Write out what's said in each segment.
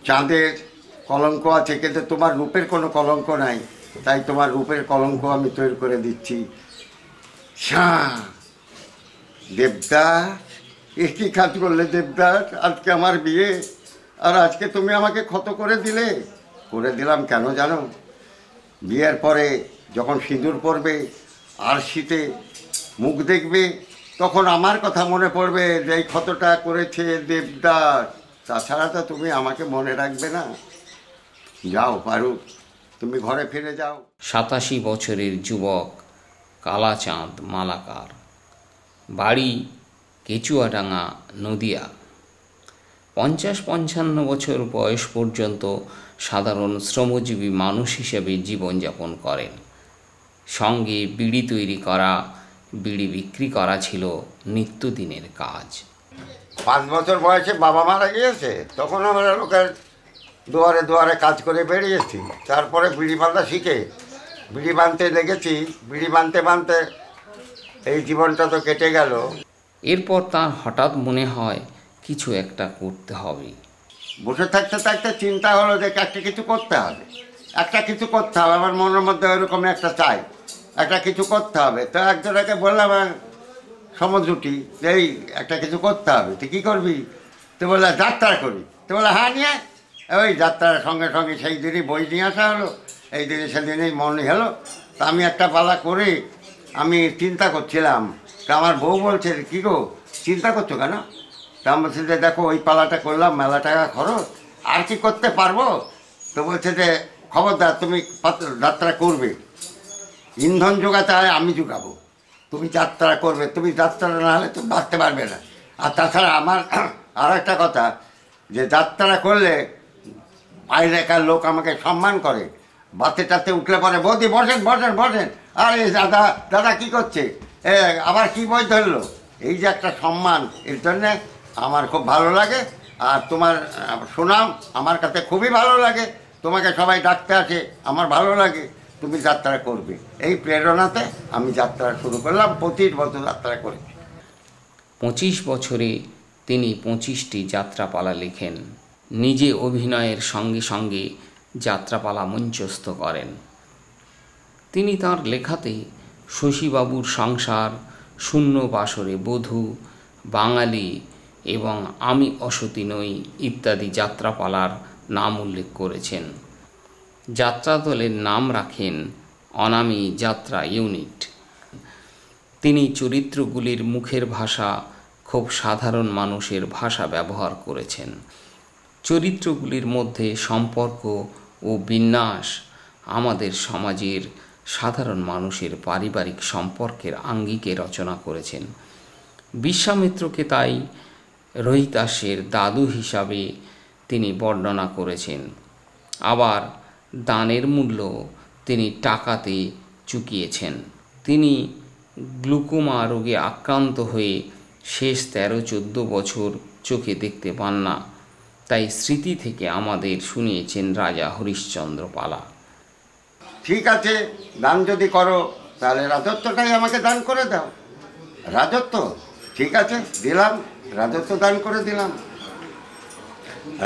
চাঁদের কলঙ্ক আছে, কিন্তু তোমার রূপের কোনো কলঙ্ক নাই, তাই তোমার রূপের কলঙ্ক আমি তৈরি করে দিচ্ছি। দেবদাস, এ কি কাজ করলে দেবদাস? আজকে আমার বিয়ে, আর আজকে তুমি আমাকে ক্ষত করে দিলে। করে দিলাম কেন জানো? বিয়ের পরে যখন সিঁদুর পরবে আর শীতে মুখ দেখবে, তখন আমার কথা মনে পড়বে যে এই ক্ষতটা করেছে দেবদাস। তাছাড়া তো তুমি আমাকে মনে রাখবে না। যাও পারু, তুমি ঘরে ফিরে যাও। 87 বছরের যুবক কালাচাঁদ মালাকার, বাড়ি কেচুয়াডাঙ্গা, নদিয়া। 50-55 বছর বয়স পর্যন্ত সাধারণ শ্রমজীবী মানুষ হিসেবে জীবনযাপন করেন। সঙ্গে বিড়ি তৈরি করা, বিড়ি বিক্রি করা ছিল নিত্যদিনের কাজ। 5 বছর বয়সে বাবা মারা গিয়েছে, তখন আমরা লোকের দুয়ারে দুয়ারে কাজ করে বেরিয়েছি। তারপরে বিড়ি বাঁধা শিখে বিড়ি বাঁধতে লেগেছি। বিড়ি বাঁধতে বাঁধতে এই জীবনটা তো কেটে গেল। এরপর তার হঠাৎ মনে হয় কিছু একটা করতে হবে। বসে থাকতে থাকতে চিন্তা হলো যে একটা কিছু করতে হবে, একটা কিছু করতে হবে। আমার মনের মধ্যে ওইরকম একটা চাই, একটা কিছু করতে হবে। তো একজনকে বললাম সমজুটি, এই একটা কিছু করতে হবে। তুই কী করবি? তো বললে যাত্রা করি। তো বলে হ্যাঁ নিয়ে, ওই যাত্রার সঙ্গে সঙ্গে সেই দিনই বই নিয়ে আসা হলো, এই দিনে সেদিনই মনে হলো। তা আমি একটা পালা করে আমি চিন্তা করছিলাম। তা আমার বউ বলছে, কী গো চিন্তা করছো কেন? তা আমি বলছি যে দেখো ওই পালাটা করলাম, মেলা টাকা খরচ, আর কি করতে পারবো? তো বলছে যে খবরদার তুমি যাত্রা করবে, ইন্ধন জোগাতে হয় আমি জোগাবো, তুমি যাত্রা করবে। তুমি যাত্রা না হলে তুমি বাঁচতে পারবে না। আর তাছাড়া আমার আর একটা কথা, যে যাত্রা করলে বাইরেকার লোক আমাকে সম্মান করে। বাসে টাতে উঠলে পরে বৌদি বসেন বসেন বসেন, আরে দাদা দাদা কী করছে, আবার কি বই ধরলো, এই যে একটা সম্মান, এর জন্যে আমার খুব ভালো লাগে। আর তোমার সুনাম আমার কাছে খুবই ভালো লাগে, তোমাকে সবাই ডাকতে আসে, আমার ভালো লাগে, তুমি যাত্রা করবে। এই প্রেরণাতে আমি যাত্রা শুরু করলাম। 25 বছর যাত্রা করেছি। 25 বছরে তিনি 25টি যাত্রাপালা লেখেন। নিজে অভিনয়ের সঙ্গে সঙ্গে যাত্রাপালা মঞ্চস্থ করেন। তিনি তাঁর লেখাতে শশীবাবুর সংসার, শূন্য বাসরে বধূ, বাঙালি এবং আমি অসতী নই ইত্যাদি যাত্রাপালার নাম উল্লেখ করেছেন। যাত্রা দলের নাম রাখেন অনামী যাত্রা ইউনিট। তিনি চরিত্রগুলির মুখের ভাষা খুব সাধারণ মানুষের ভাষা ব্যবহার করেছেন। চরিত্রগুলির মধ্যে সম্পর্ক ও বিন্যাস আমাদের সমাজের সাধারণ মানুষের পারিবারিক সম্পর্কের আঙ্গিকে রচনা করেছেন। বিশ্বামিত্রকে তাই রোহিতাসের দাদু হিসাবে তিনি বর্ণনা করেছেন। আবার দানের মূল্য তিনি টাকাতে চুকিয়েছেন। তিনি গ্লুকোমা রোগে আক্রান্ত হয়ে শেষ 13-14 বছর চোখে দেখতে পান না, তাই স্মৃতি থেকে আমাদের শুনিয়েছেন রাজা হরিশ্চন্দ্র পালা। ঠিক আছে, দান যদি করো তাহলে রাজত্বটাই আমাকে দান করে দাও। রাজত্ব ঠিক আছে দিলাম, রাজত্ব দান করে দিলাম।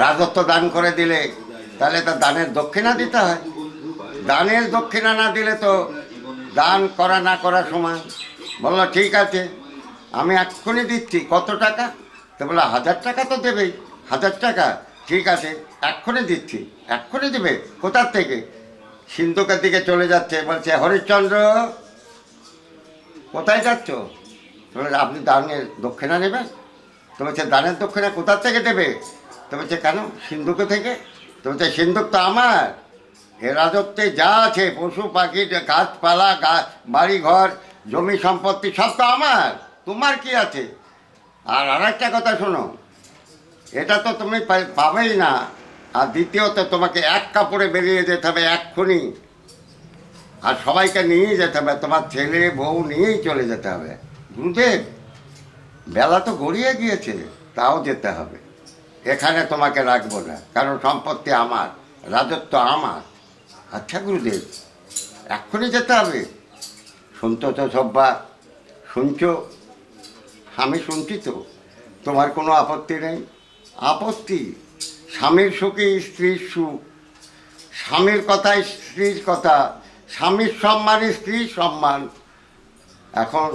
রাজত্ব দান করে দিলে তাহলে তো দানের দক্ষিণা দিতে হয়। দানের দক্ষিণা না দিলে তো দান করা না করা সমান। বললো ঠিক আছে আমি এক্ষুনি দিচ্ছি। কত টাকা? তো বললো 1000 টাকা তো দেবেই। 1000 টাকা ঠিক আছে এক্ষুনি দিচ্ছি। এক্ষুনি দেবে? কোথার থেকে? সিন্ধুকের দিকে চলে যাচ্ছে। বলছে হরিশ্চন্দ্র কোথায় যাচ্ছ? বলে আপনি দানের দক্ষিণা নেবেন। তো বলছে দানের দক্ষিণা কোথার থেকে দেবে? তো বলছে কেন? সিন্ধুক থেকে। তো বলছে সিন্ধুক তো আমার, এ রাজত্বে যা আছে পশু পাখি গাছপালা বাড়ি ঘর জমি সম্পত্তি সব তো আমার, তোমার কি আছে? আর আরেকটা কথা শোনো, এটা তো তুমি পাবেই না। আর দ্বিতীয়ত তোমাকে এক কাপড়ে বেরিয়ে যেতে হবে এক্ষুনি, আর সবাইকে নিয়েই যেতে হবে, তোমার ছেলে বউ নিয়েই চলে যেতে হবে। গুরুদেব বেলা তো গড়িয়ে গিয়েছে, তাও যেতে হবে। এখানে তোমাকে রাখবো না, কারণ সম্পত্তি আমার, রাজত্ব আমার। আচ্ছা গুরুদেব এক্ষুনি যেতে হবে? শুনতো তো সব্বা, শুনছো? আমি শুনছি তো, তোমার কোনো আপত্তি নেই? আপত্তি স্বামীর সুখে স্ত্রীর সুখ, স্বামীর কথায় স্ত্রীর কথা, স্বামীর সম্মানে স্ত্রীর সম্মান। এখন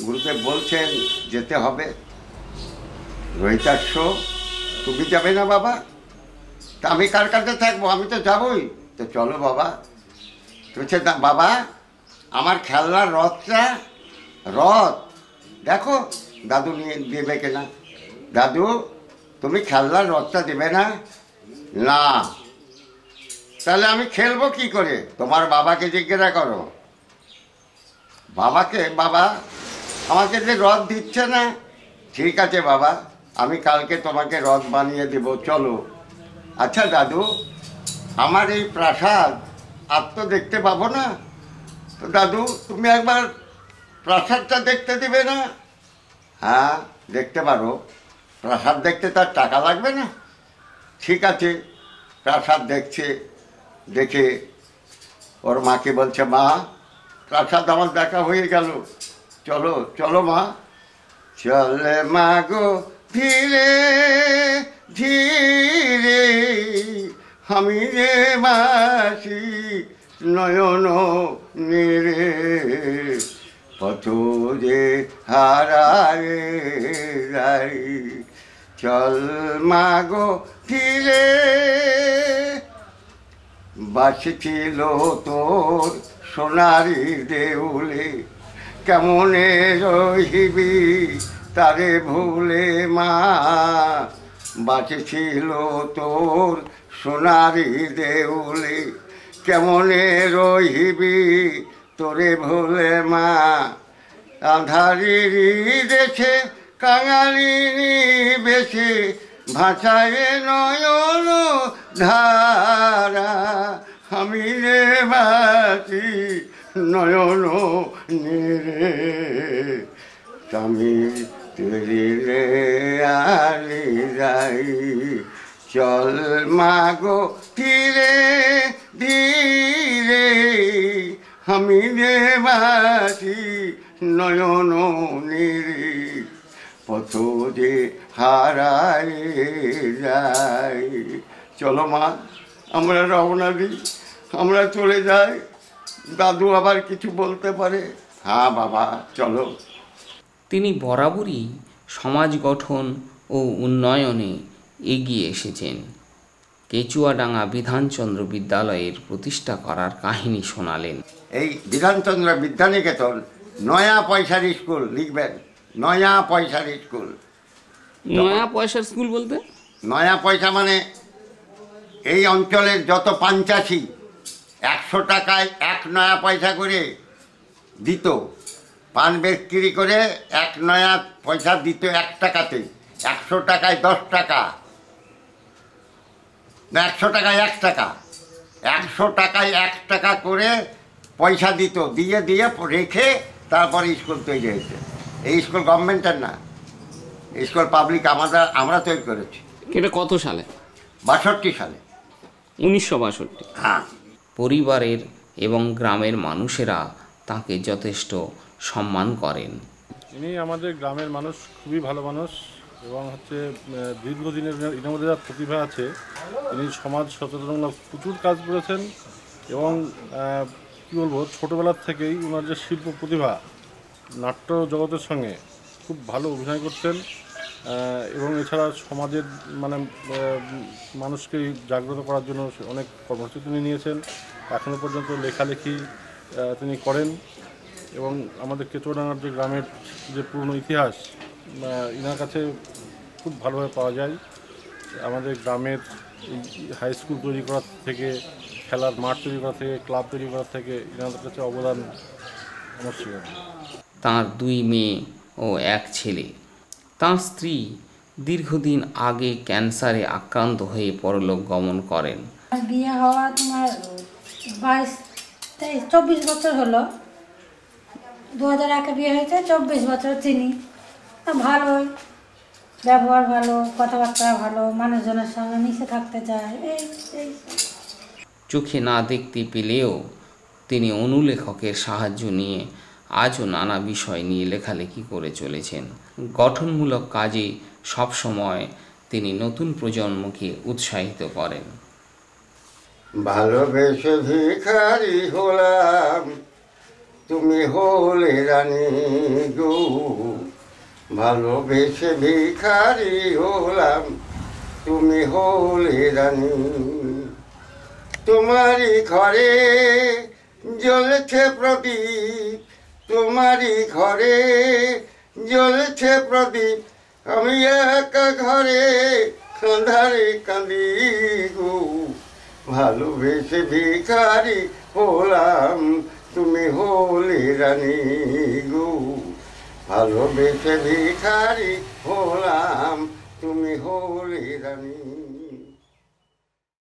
গুরুদেব বলছেন যেতে হবে। রোহিতাক্ষ, তুমি যাবে না বাবা? তা আমি কার কাছে থাকবো? আমি তো যাবই। তো চলো বাবা। বলছে না বাবা, আমার খেলনার রথ দেখো দাদু নিয়ে দেবে কিনা। দাদু, তুমি খেলনার রথটা দেবে না? না। তাহলে আমি খেলবো কি করে? তোমার বাবাকে জিজ্ঞাসা করো। বাবাকে? বাবা আমাকে যে রথ দিচ্ছে না। ঠিক আছে বাবা, আমি কালকে তোমাকে রথ বানিয়ে দেবো, চলো। আচ্ছা দাদু, আমার এই প্রাসাদ আর তো দেখতে পাবো না, তো দাদু তুমি একবার প্রাসাদটা দেখতে দিবে না? হ্যাঁ দেখতে পারো। প্রাসাদ দেখতে তার টাকা লাগবে না? ঠিক আছে। প্রাসাদ দেখছে, দেখে ওর মাকে বলছে, মা প্রাসাদ আমার দেখা হয়ে গেল, চলো চলো মা। চলে মা গো ধীরে ধীরে, আমি রে মাসি নয়ন নিরে, পথ যে হারায় যাই। চল মা গো ধীরে। বাসছিল তোর সোনারি দেউলে, কেমনে রহিবি তারে ভুলে মা। বাঁচেছিল তোর সোনারি দেউলে, কেমনে রহিবি তোরে ভুলে মা। আধারিরি দেশে কাঙালিনী বেশে, ভাষায় নয়ন ধারা, আমি রে বাসি নয়ন নিরে, স্বামী তুলি রে আলি যাই। চল মা গো ধীরে ধীরে, আমি রে বাসি নয়ন নিরে, পথ যে হারায় যাই। চলো মা, আমরা রওনা দিই, আমরা চলে যাই। দাদু আবার কিছু বলতে পারে। হ্যাঁ বাবা চলো। তিনি বরাবরই সমাজ গঠন ও উন্নয়নে এগিয়ে এসেছেন। কেচুয়াডাঙ্গা বিধানচন্দ্র বিদ্যালয়ের প্রতিষ্ঠা করার কাহিনী শোনালেন। এই বিধানচন্দ্র বিদ্যানিকেতন নয়া পয়সার স্কুল, লিখবেন নয়া পয়সার স্কুল। নয়া পয়সার স্কুল বলতে? নয়া পয়সা মানে এই অঞ্চলের যত পাঞ্চাশি 100 টাকায় 1 নয়া পয়সা করে দিত। পান বিক্রি করে 1 নয়া পয়সা দিত 1 টাকাতে। 100 টাকায় 10 টাকা, না 100 টাকায় 1 টাকা, 100 টাকায় 1 টাকা করে পয়সা দিত। দিয়ে দিয়ে রেখে তারপরে স্কুল তৈরি হয়েছে। এই স্কুল গভর্নমেন্টের না, স্কুল পাবলিক, আমরা তৈরি করেছি। এটা কত সালে? 62 সালে। 1962। হ্যাঁ। পরিবারের এবং গ্রামের মানুষেরা তাকে যথেষ্ট সম্মান করেন। ইনি আমাদের গ্রামের মানুষ, খুবই ভালো মানুষ এবং দীর্ঘদিনের এর মধ্যে যা প্রতিভা আছে, তিনি সমাজ সচেতনমূলক প্রচুর কাজ করেছেন এবং কী বলবো, ছোটোবেলার থেকেই ওনার যে শিল্প প্রতিভা, নাট্য জগতের সঙ্গে খুব ভালো অভিনয় করতেন এবং এছাড়া সমাজের মানুষকে জাগ্রত করার জন্য অনেক কর্মসূচি তিনি নিয়েছেন। এখনও পর্যন্ত লেখালেখি তিনি করেন এবং আমাদের কেচুয়াডাঙ্গার যে গ্রামের যে পুরনো ইতিহাস ইনার কাছে খুব ভালোভাবে পাওয়া যায়। আমাদের গ্রামের হাই স্কুল তৈরি করার থেকে, খেলার মাঠ তৈরি করা থেকে, ক্লাব তৈরি করা থেকে ইনাদের কাছে অবদান অনস্বীকার্য। তাঁর 2 মেয়ে ও 1 ছেলে। তাঁর স্ত্রী দীর্ঘদিন আগে ক্যান্সারে আক্রান্ত হয়ে পরলোক গমন করেন। বিয়ে হওয়া তোমার 22-24 বছর হলো। 2001-এ বিয়ে হয়েছে, 24 বছর চিনি। ভালোই ব্যবহার ভালো, কথাবার্তা ভালো, মানুষজনের সঙ্গে মিশে থাকতে চায়। এই চোখে না দেখতে পেলেও তিনি অনুলেখকের সাহায্য নিয়ে আজও নানা বিষয় নিয়ে লেখালেখি করে চলেছেন। গঠনমূলক কাজে সবসময় তিনি নতুন প্রজন্মকে উৎসাহিত করেন। ভালোবেসে ভিখারি হলাম, তুমি হলে রানী গো। ভালোবেসে ভিখারি হলাম, তুমি হলে রানী। তোমারই ঘরে জ্বলছে প্রদীপ, তোমারই ঘরে জ্বলছে প্রদীপ। আমি একা ঘরে কাঁধারে কাঁদি গো। ভালোবেসে ভিখারি হলাম, তুমি হলে রানী গো। ভালোবেসে ভিখারি হলাম, তুমি হলে রানী।